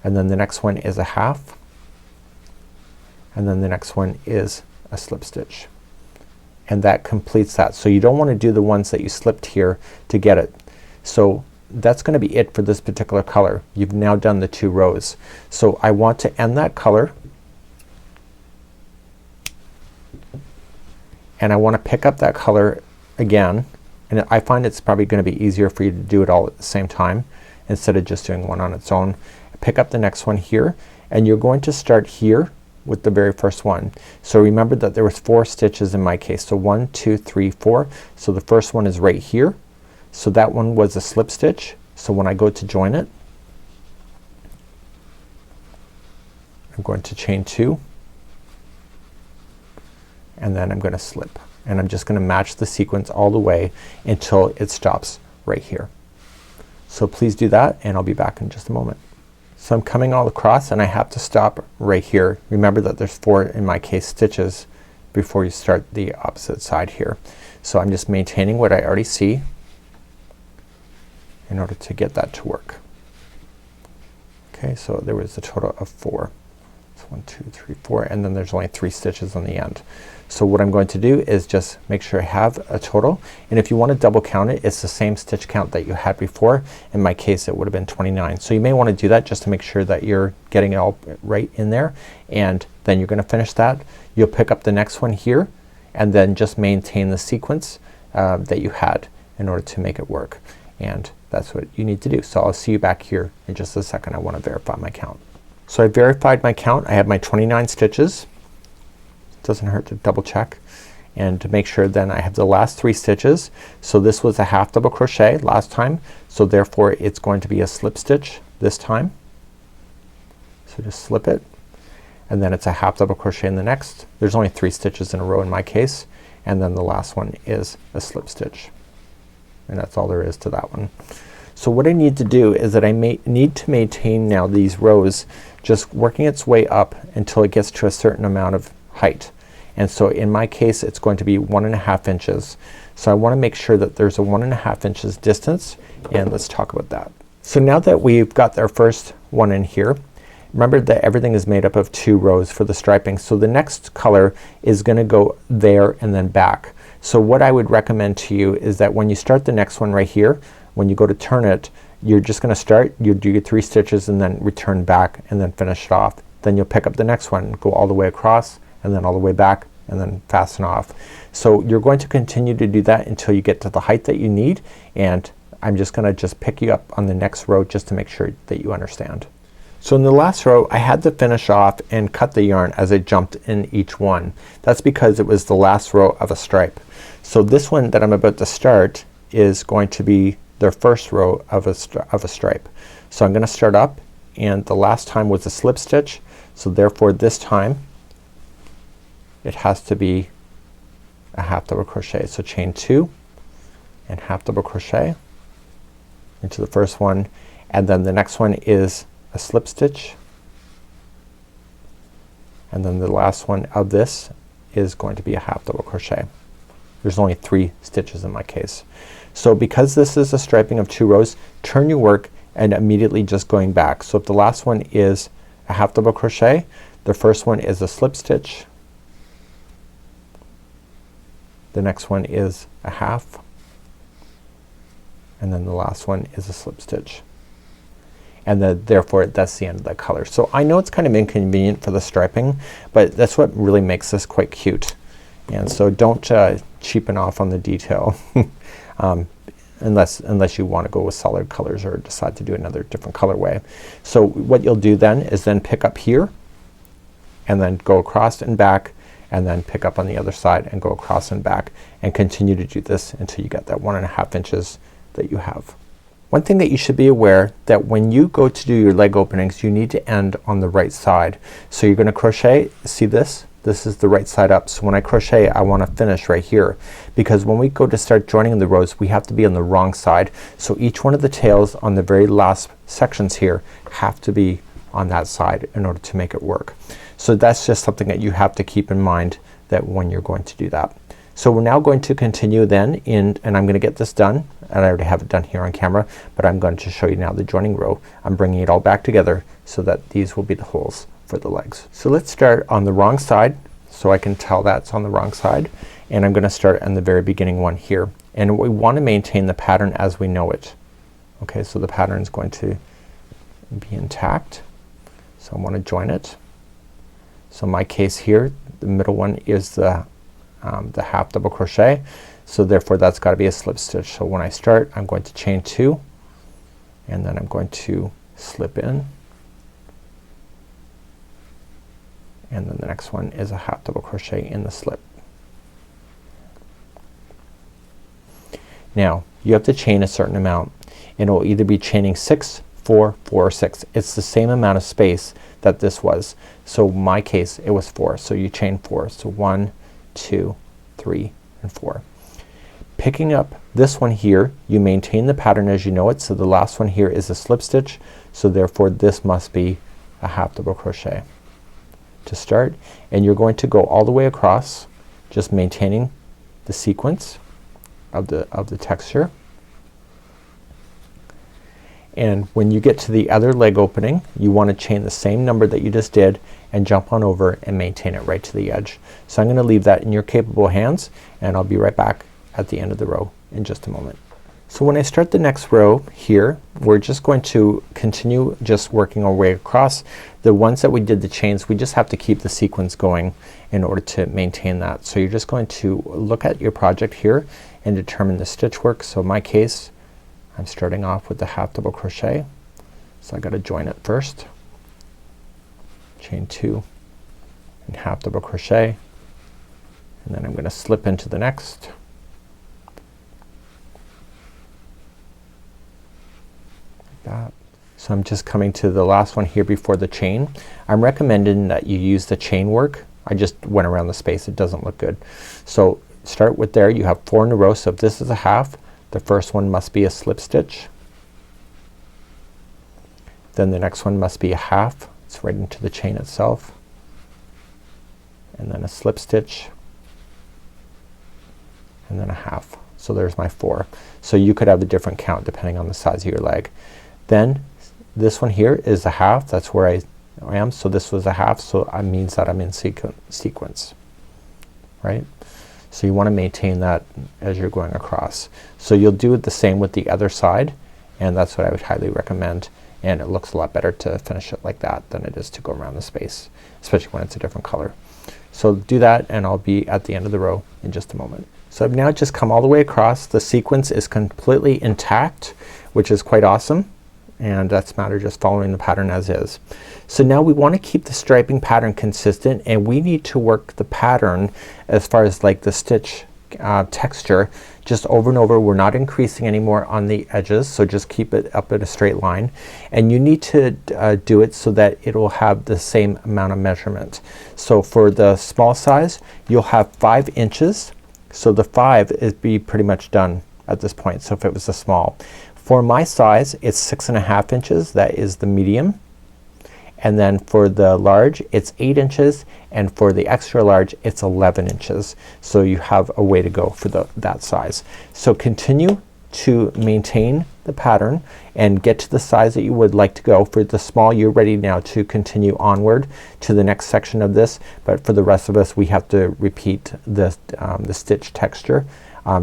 and then the next one is a half, and then the next one is a slip stitch, and that completes that. So you don't want to do the ones that you slipped here to get it. So that's gonna be it for this particular color. You've now done the 2 rows. So I want to end that color, and I want to pick up that color again, and I find it's probably gonna be easier for you to do it all at the same time instead of just doing one on its own. Pick up the next one here, and you're going to start here with the very first one. So remember that there was 4 stitches in my case. So 1, 2, 3, 4. So the first one is right here. So that one was a slip stitch. So when I go to join it, I'm going to chain 2, and then I'm gonna slip, and I'm just gonna match the sequence all the way until it stops right here. So please do that, and I'll be back in just a moment. So I'm coming all across, and I have to stop right here. Remember that there's 4 in my case stitches before you start the opposite side here. So I'm just maintaining what I already see in order to get that to work. Okay, so there was a total of 4. So 1, 2, 3, 4, and then there's only 3 stitches on the end. So what I'm going to do is just make sure I have a total, and if you want to double count it, it's the same stitch count that you had before. In my case it would have been 29. So you may want to do that just to make sure that you're getting it all right in there, and then you're gonna finish that. You'll pick up the next one here, and then just maintain the sequence that you had in order to make it work, and that's what you need to do. So I'll see you back here in just a second. I want to verify my count. So I verified my count. I have my 29 stitches. Doesn't hurt to double check, and to make sure then I have the last 3 stitches. So this was a half double crochet last time, so therefore it's going to be a slip stitch this time. So just slip it, and then it's a half double crochet in the next. There's only 3 stitches in a row in my case, and then the last one is a slip stitch, and that's all there is to that one. So what I need to do is that I need to maintain now these rows just working its way up until it gets to a certain amount of height. And so in my case it's going to be 1.5 inches. So I want to make sure that there's a 1.5 inches distance, and let's talk about that. So now that we've got our first one in here, remember that everything is made up of 2 rows for the striping. So the next color is gonna go there and then back. So what I would recommend to you is that when you start the next one right here, when you go to turn it, you're just gonna start, you do your 3 stitches and then return back and then finish it off. Then you'll pick up the next one, go all the way across and then all the way back and then fasten off. So you're going to continue to do that until you get to the height that you need, and I'm just gonna pick you up on the next row just to make sure that you understand. So in the last row I had to finish off and cut the yarn as I jumped in each one. That's because it was the last row of a stripe. So this one that I'm about to start is going to be the first row of a stripe. So I'm gonna start up, and the last time was a slip stitch, so therefore this time it has to be a half double crochet. So chain 2 and half double crochet into the first one, and then the next one is a slip stitch, and then the last one of this is going to be a half double crochet. There's only 3 stitches in my case. So because this is a striping of 2 rows, turn your work and immediately just going back. So if the last one is a half double crochet, the first one is a slip stitch, the next one is a half, and then the last one is a slip stitch. And then therefore that's the end of that color. So I know it's kind of inconvenient for the striping, but that's what really makes this quite cute. And so don't cheapen off on the detail unless you want to go with solid colors or decide to do another different colorway. So what you'll do then is then pick up here and then go across and back, and then pick up on the other side and go across and back, and continue to do this until you get that 1.5 inches that you have. One thing that you should be aware, that when you go to do your leg openings you need to end on the right side. So you're gonna crochet, see this? This is the right side up. So when I crochet I want to finish right here, because when we go to start joining the rows we have to be on the wrong side. So each one of the tails on the very last sections here have to be on that side in order to make it work. So that's just something that you have to keep in mind, that when you're going to do that. So we're now going to continue then and I'm gonna get this done, and I already have it done here on camera, but I'm going to show you now the joining row. I'm bringing it all back together so that these will be the holes for the legs. So let's start on the wrong side, so I can tell that's on the wrong side, and I'm gonna start on the very beginning one here, and we want to maintain the pattern as we know it. Okay, so the pattern is going to be intact, so I want to join it. So in my case here the middle one is the half double crochet, so therefore that's got to be a slip stitch. So when I start I'm going to chain 2 and then I'm going to slip in, and then the next one is a half double crochet in the slip. Now you have to chain a certain amount, and it will either be chaining 6, 4, 4, or 6. It's the same amount of space that this was. So in my case it was 4. So you chain 4. So 1, 2, 3, and 4. Picking up this one here, you maintain the pattern as you know it. So the last one here is a slip stitch. So therefore this must be a half double crochet to start, and you're going to go all the way across, just maintaining the sequence of the texture. And when you get to the other leg opening you want to chain the same number that you just did and jump on over and maintain it right to the edge. So I'm gonna leave that in your capable hands, and I'll be right back at the end of the row in just a moment. So when I start the next row here, we're just going to continue just working our way across. The ones that we did the chains, we just have to keep the sequence going in order to maintain that. So you're just going to look at your project here and determine the stitch work. So in my case I'm starting off with the half double crochet, so I gotta join it first, chain 2 and half double crochet, and then I'm gonna slip into the next. Like that. So I'm just coming to the last one here before the chain. I'm recommending that you use the chain work. I just went around the space, it doesn't look good. So start with there, you have 4 in a row, so if this is a half, the first one must be a slip stitch. Then the next one must be a half, it's right into the chain itself. And then a slip stitch. And then a half. So there's my 4. So you could have a different count depending on the size of your leg. Then this one here is a half, that's where I am. So this was a half, so it means that I'm in sequence. Right? So you want to maintain that as you're going across. So you'll do it the same with the other side, and that's what I would highly recommend. And it looks a lot better to finish it like that than it is to go around the space, especially when it's a different color. So do that and I'll be at the end of the row in just a moment. So I've now just come all the way across. The sequence is completely intact, which is quite awesome, and that's a matter of just following the pattern as is. So now we want to keep the striping pattern consistent, and we need to work the pattern as far as like the stitch texture just over and over. We're not increasing anymore on the edges, so just keep it up in a straight line, and you need to do it so that it will have the same amount of measurement. So for the small size you'll have 5 inches, so the 5 is be pretty much done at this point. So if it was a small, for my size it's 6.5 inches, that is the medium. And then for the large it's 8 inches, and for the extra large it's 11 inches. So you have a way to go for that size. So continue to maintain the pattern and get to the size that you would like to go. For the small you're ready now to continue onward to the next section of this, but for the rest of us we have to repeat the stitch texture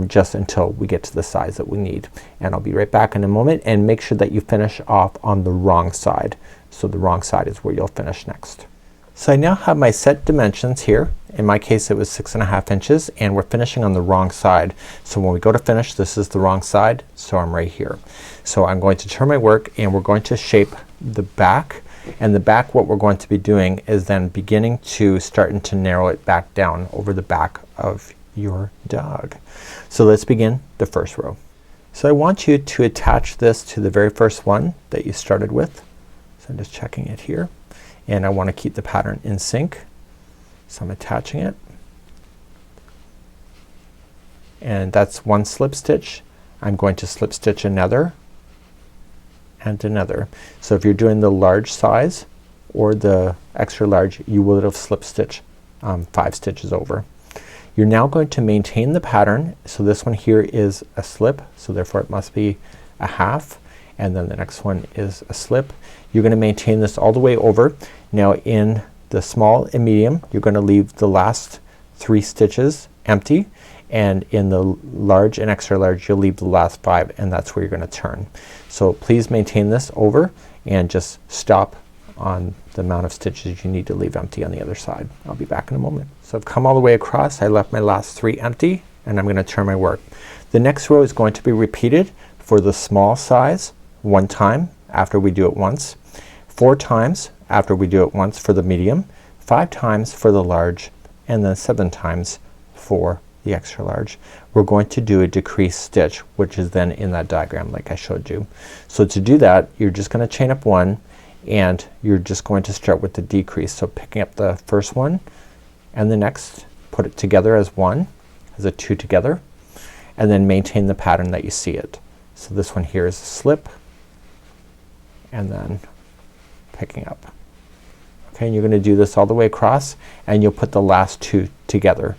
just until we get to the size that we need. And I'll be right back in a moment, and make sure that you finish off on the wrong side. So the wrong side is where you'll finish next. So I now have my set dimensions here. In my case it was 6.5 inches, and we're finishing on the wrong side. So when we go to finish, this is the wrong side, so I'm right here. So I'm going to turn my work and we're going to shape the back, and the back what we're going to be doing is then beginning to starting to narrow it back down over the back of your dog. So let's begin the first row. So I want you to attach this to the very first one that you started with. So I'm just checking it here, and I want to keep the pattern in sync. So I'm attaching it, and that's one slip stitch. I'm going to slip stitch another and another. So if you're doing the large size or the extra large, you would have slip stitch 5 stitches over. You're now going to maintain the pattern. So this one here is a slip, so therefore it must be a half, and then the next one is a slip. You're going to maintain this all the way over. Now in the small and medium you're going to leave the last 3 stitches empty, and in the large and extra large you'll leave the last 5, and that's where you're going to turn. So please maintain this over and just stop on the amount of stitches you need to leave empty on the other side. I'll be back in a moment. So I've come all the way across. I left my last 3 empty, and I'm going to turn my work. The next row is going to be repeated for the small size 1 time after we do it once, 4 times after we do it once for the medium, 5 times for the large, and then 7 times for the extra large. We're going to do a decreased stitch, which is then in that diagram like I showed you. So to do that you're just going to chain up 1, and you're just going to start with the decrease. So picking up the first one and the next, put it together as 1, as a 2 together, and then maintain the pattern that you see it. So this one here is a slip, and then picking up. Okay, and you're going to do this all the way across, and you'll put the last 2 together.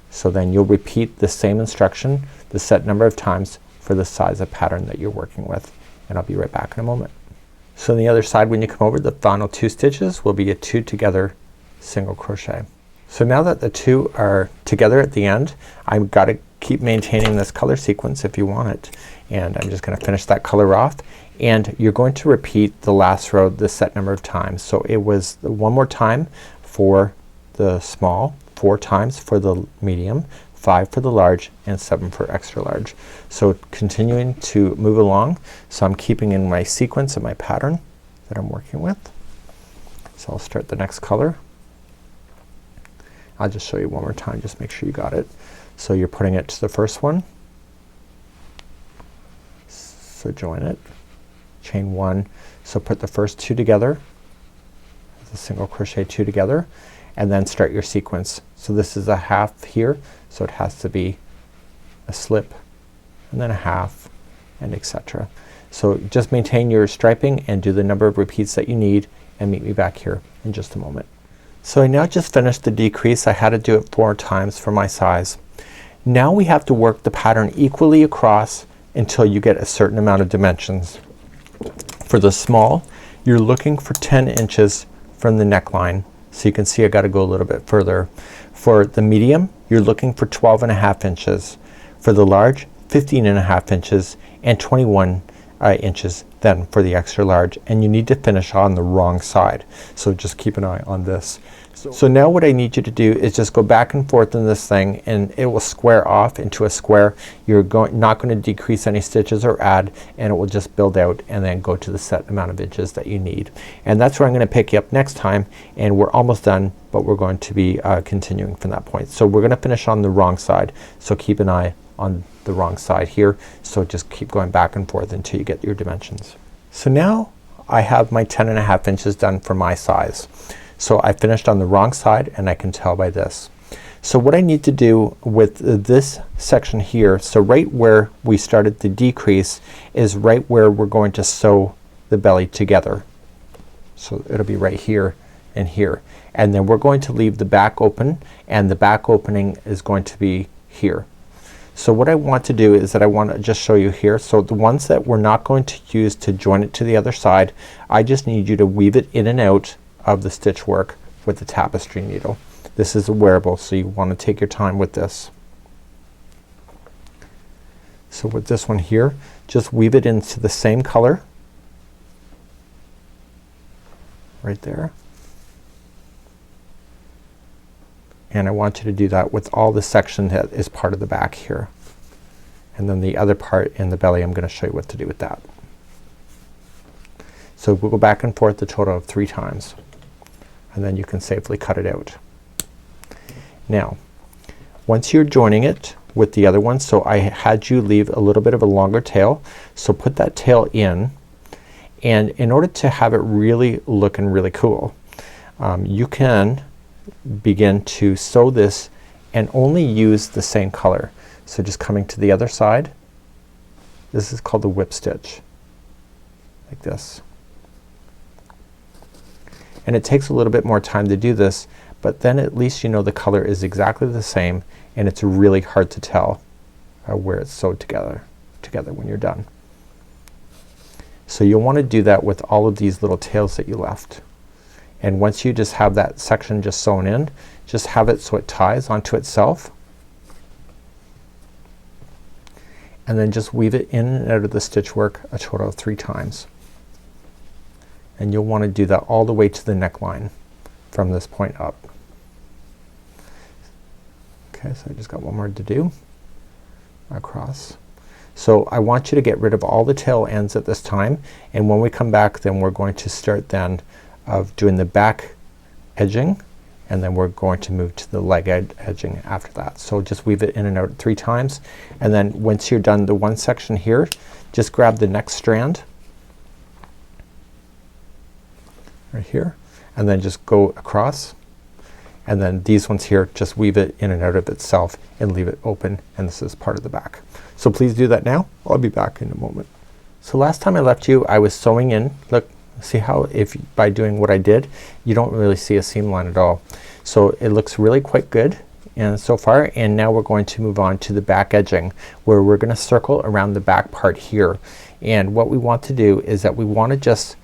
So then you'll repeat the same instruction the set number of times for the size of pattern that you're working with, and I'll be right back in a moment. So on the other side when you come over, the final 2 stitches will be a 2 together single crochet. So now that the 2 are together at the end, I've got to keep maintaining this color sequence if you want it, and I'm just going to finish that color off, and you're going to repeat the last row the set number of times. So it was 1 more time for the small, 4 times for the medium, 5 for the large, and 7 for extra large. So continuing to move along. So I'm keeping in my sequence and my pattern that I'm working with. So I'll start the next color. I'll just show you one more time, just make sure you got it. So you're putting it to the first one, so join it, chain 1, so put the first 2 together, a single crochet 2 together, and then start your sequence. So this is a half here, so it has to be a slip and then a half, and etc. So just maintain your striping and do the number of repeats that you need, and meet me back here in just a moment. So I now just finished the decrease. I had to do it 4 times for my size. Now we have to work the pattern equally across until you get a certain amount of dimensions. For the small, you're looking for 10 inches from the neckline. So you can see I got to go a little bit further. For the medium, you're looking for 12.5 inches. For the large, 15.5 inches, and 21 inches then for the extra large, and you need to finish on the wrong side. So just keep an eye on this. So now what I need you to do is just go back and forth in this thing, and it will square off into a square. You're not going to decrease any stitches or add, and it will just build out and then go to the set amount of inches that you need. And that's where I'm going to pick you up next time, and we're almost done, but we're going to be continuing from that point. So we're going to finish on the wrong side, so keep an eye on the wrong side here. So just keep going back and forth until you get your dimensions. So now I have my 10.5 inches done for my size. So I finished on the wrong side, and I can tell by this. So what I need to do with this section here, so right where we started the decrease is right where we're going to sew the belly together. So it'll be right here and here, and then we're going to leave the back open, and the back opening is going to be here. So what I want to do is that I want to just show you here. So the ones that we're not going to use to join it to the other side, I just need you to weave it in and out of the stitch work with the tapestry needle. This is a wearable, so you want to take your time with this. So with this one here, just weave it into the same color right there. And I want you to do that with all the section that is part of the back here. And then the other part in the belly, I'm going to show you what to do with that. So we'll go back and forth a total of 3 times. And then you can safely cut it out. Now, once you're joining it with the other one, so I had you leave a little bit of a longer tail. So put that tail in. And in order to have it really looking really cool, you can begin to sew this and only use the same color. So just coming to the other side, this is called the whip stitch, like this. And it takes a little bit more time to do this, but then at least you know the color is exactly the same, and it's really hard to tell where it's sewed together when you're done. So you'll want to do that with all of these little tails that you left. And once you just have that section just sewn in, just have it so it ties onto itself, and then just weave it in and out of the stitch work a total of 3 times. And you'll want to do that all the way to the neckline from this point up. Okay, so I just got one more to do across. So I want you to get rid of all the tail ends at this time, and when we come back then we're going to start then of doing the back edging, and then we're going to move to the leg edging after that. So just weave it in and out 3 times, and then once you're done the one section here, just grab the next strand right here, and then just go across, and then these ones here just weave it in and out of itself and leave it open, and this is part of the back. So please do that now. I'll be back in a moment. So last time I left you I was sewing in. Look, see how if by doing what I did you don't really see a seam line at all. So it looks really quite good and so far, and now we're going to move on to the back edging where we're gonna circle around the back part here. And what we want to do is that we want to just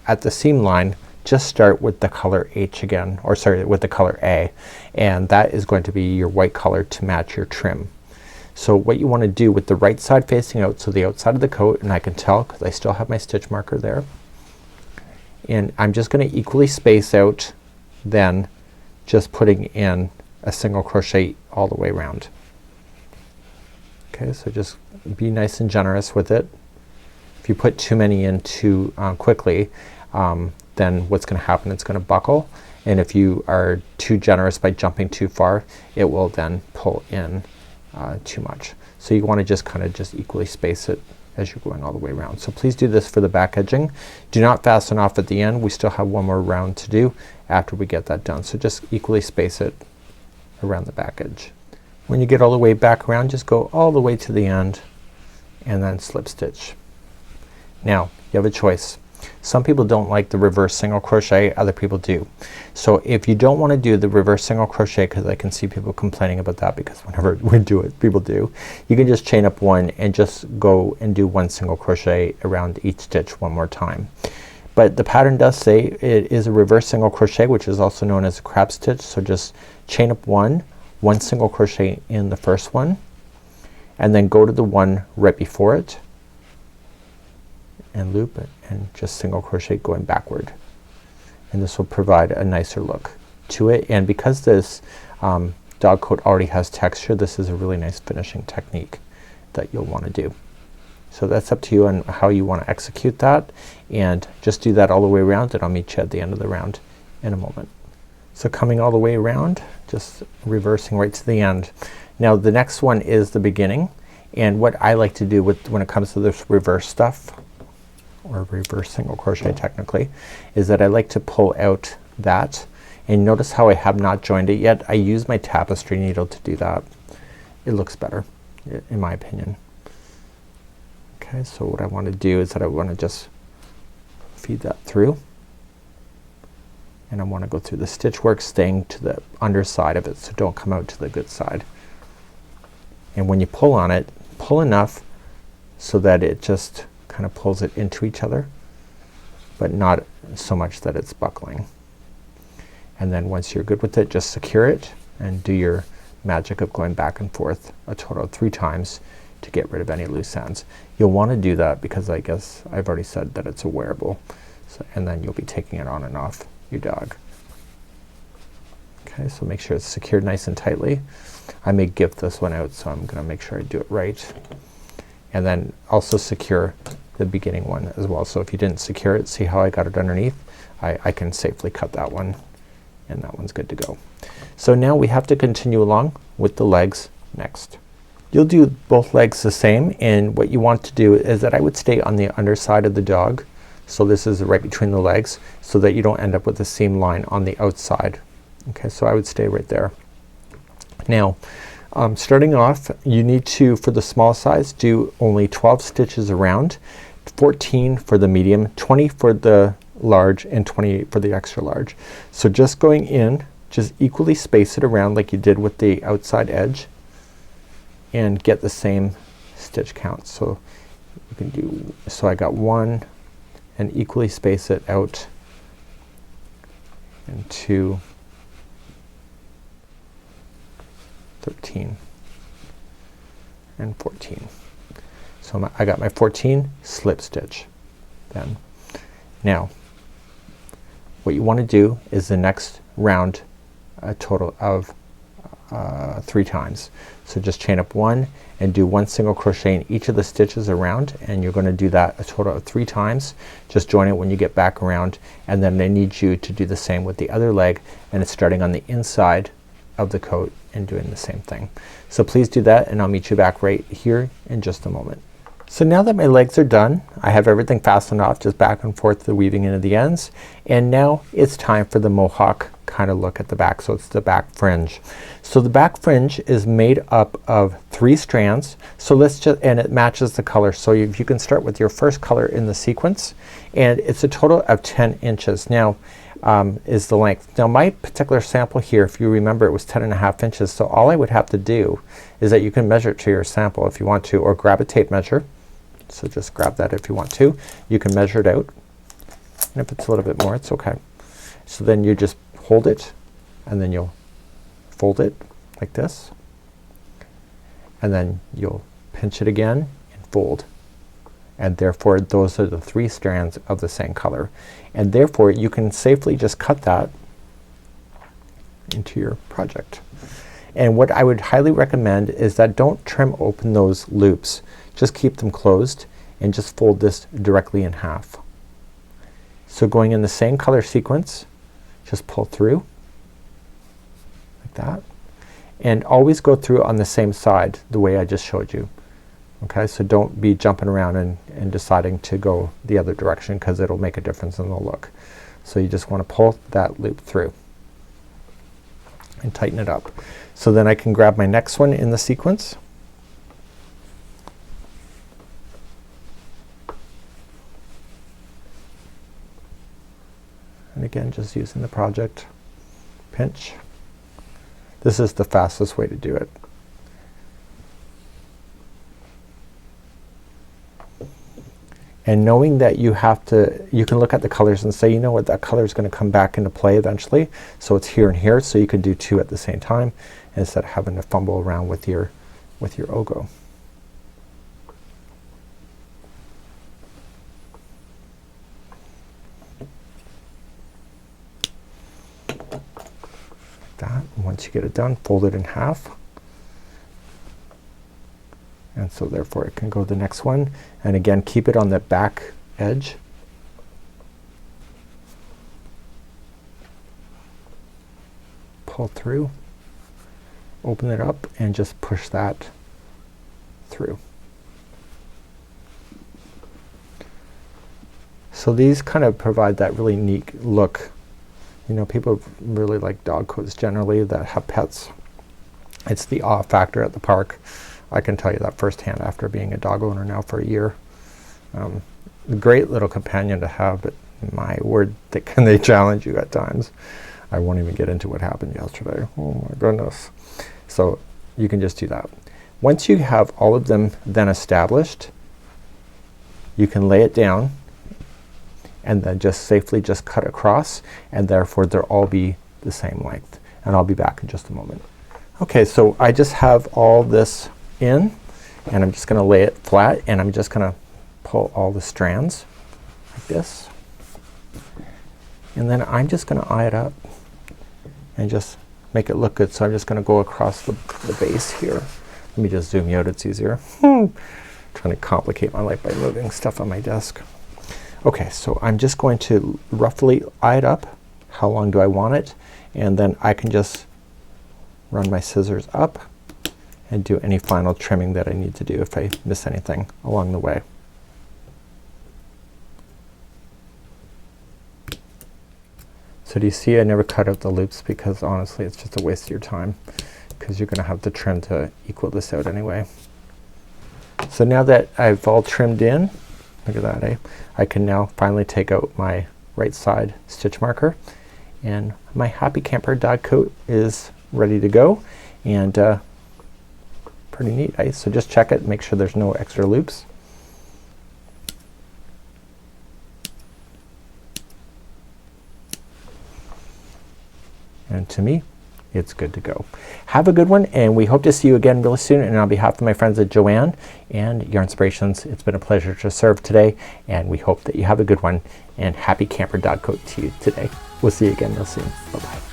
at the seam line just start with the color H again, or sorry, with the color A, and that is going to be your white color to match your trim. So what you want to do with the right side facing out, so the outside of the coat, and I can tell because I still have my stitch marker there, and I'm just going to equally space out then just putting in a single crochet all the way around. Okay, so just be nice and generous with it. If you put too many in too quickly, then what's going to happen, it's going to buckle, and if you are too generous by jumping too far, it will then pull in too much. So you want to just kind of just equally space it as you're going all the way around. So please do this for the back edging. Do not fasten off at the end. We still have one more round to do after we get that done. So just equally space it around the back edge. When you get all the way back around, just go all the way to the end and then slip stitch. Now you have a choice. Some people don't like the reverse single crochet, other people do. So if you don't want to do the reverse single crochet, because I can see people complaining about that because whenever we do it, people do, you can just chain up one and just go and do one single crochet around each stitch one more time. But the pattern does say it is a reverse single crochet, which is also known as a crab stitch. So just chain up one single crochet in the first one, and then go to the one right before it and loop it and just single crochet going backward, and this will provide a nicer look to it. And because this dog coat already has texture, this is a really nice finishing technique that you'll want to do. So that's up to you on how you want to execute that, and just do that all the way around, and I'll meet you at the end of the round in a moment. So coming all the way around, just reversing right to the end. Now the next one is the beginning, and what I like to do with when it comes to this reverse stuff, or reverse single crochet technically, is that I like to pull out that, and notice how I have not joined it yet. I use my tapestry needle to do that. It looks better in my opinion. Okay, so what I want to do is that I want to just feed that through, and I want to go through the stitch work staying to the underside of it, so don't come out to the good side. And when you pull on it, pull enough so that it just kind of pulls it into each other, but not so much that it's buckling. And then once you're good with it, just secure it and do your magic of going back and forth a total of 3 times to get rid of any loose ends. You'll want to do that because I guess I've already said that it's a wearable, so, and then you'll be taking it on and off your dog. Okay, so make sure it's secured nice and tightly. I may gift this one out, so I'm gonna make sure I do it right. And then also secure the beginning one as well. So if you didn't secure it, see how I got it underneath? I can safely cut that one, and that one's good to go. So now we have to continue along with the legs next. You'll do both legs the same, and what you want to do is that I would stay on the underside of the dog. So this is right between the legs, so that you don't end up with a seam line on the outside. Okay, so I would stay right there. Now starting off, you need to, for the small size, do only 12 stitches around, 14 for the medium, 20 for the large, and 28 for the extra large. So just going in, just equally space it around like you did with the outside edge, and get the same stitch count. So you can do, so I got 1, and equally space it out, and 2, 13, and 14. So I got my 14, slip stitch then. Now what you want to do is the next round a total of 3 times. So just chain up 1 and do 1 single crochet in each of the stitches around, and you're going to do that a total of 3 times. Just join it when you get back around, and then I need you to do the same with the other leg, and it's starting on the inside of the coat and doing the same thing. So please do that, and I'll meet you back right here in just a moment. So now that my legs are done, I have everything fastened off, just back and forth the weaving into the ends, and now it's time for the mohawk kind of look at the back. So it's the back fringe. So the back fringe is made up of 3 strands. So let's just, and it matches the color. So if you can start with your first color in the sequence, and it's a total of 10 inches. Now is the length. Now my particular sample here, if you remember, it was 10.5 inches. So all I would have to do is that you can measure it to your sample if you want to, or grab a tape measure. So just grab that if you want to. You can measure it out, and if it's a little bit more, it's okay. So then you just hold it, and then you'll fold it like this, and then you'll pinch it again and fold, and therefore those are the 3 strands of the same color, and therefore you can safely just cut that into your project. And what I would highly recommend is that don't trim open those loops, just keep them closed and just fold this directly in half. So going in the same color sequence, just pull through like that, and always go through on the same side the way I just showed you. Okay, so don't be jumping around and deciding to go the other direction, because it'll make a difference in the look. So you just want to pull that loop through and tighten it up. So then I can grab my next one in the sequence. And again, just using the project pinch. This is the fastest way to do it. And knowing that you have to, you can look at the colors and say, you know what, that color is going to come back into play eventually. So it's here and here, so you can do two at the same time instead of having to fumble around with your Ogo. That. Once you get it done, fold it in half. And so therefore it can go the next one, and again keep it on the back edge. Pull through, open it up, and just push that through. So these kind of provide that really neat look. You know, people really like dog coats generally that have pets. It's the awe factor at the park. I can tell you that firsthand after being a dog owner now for a year. Great little companion to have, but my word, can they challenge you at times. I won't even get into what happened yesterday. Oh my goodness. So you can just do that. Once you have all of them then established, you can lay it down and then just safely just cut across, and therefore they'll all be the same length. And I'll be back in just a moment. Okay, so I just have all this in, and I'm just gonna lay it flat, and I'm just gonna pull all the strands like this, and then I'm just gonna eye it up and just make it look good. So I'm just gonna go across the base here. Let me just zoom you out, it's easier. Trying to complicate my life by moving stuff on my desk. Okay, so I'm just going to roughly eye it up. How long do I want it? And then I can just run my scissors up and do any final trimming that I need to do if I miss anything along the way. So do you see I never cut out the loops, because honestly it's just a waste of your time, because you're gonna have to trim to equal this out anyway. So now that I've all trimmed in, look at that, I can now finally take out my right side stitch marker, and my Happy Camper dog coat is ready to go. And pretty neat, eh? So just check it, make sure there's no extra loops. And to me, it's good to go. Have a good one, and we hope to see you again really soon. And on behalf of my friends at Joanne and Yarnspirations, it's been a pleasure to serve today, and we hope that you have a good one, and happy Camper dog coat to you today. We'll see you again real soon. Bye-bye.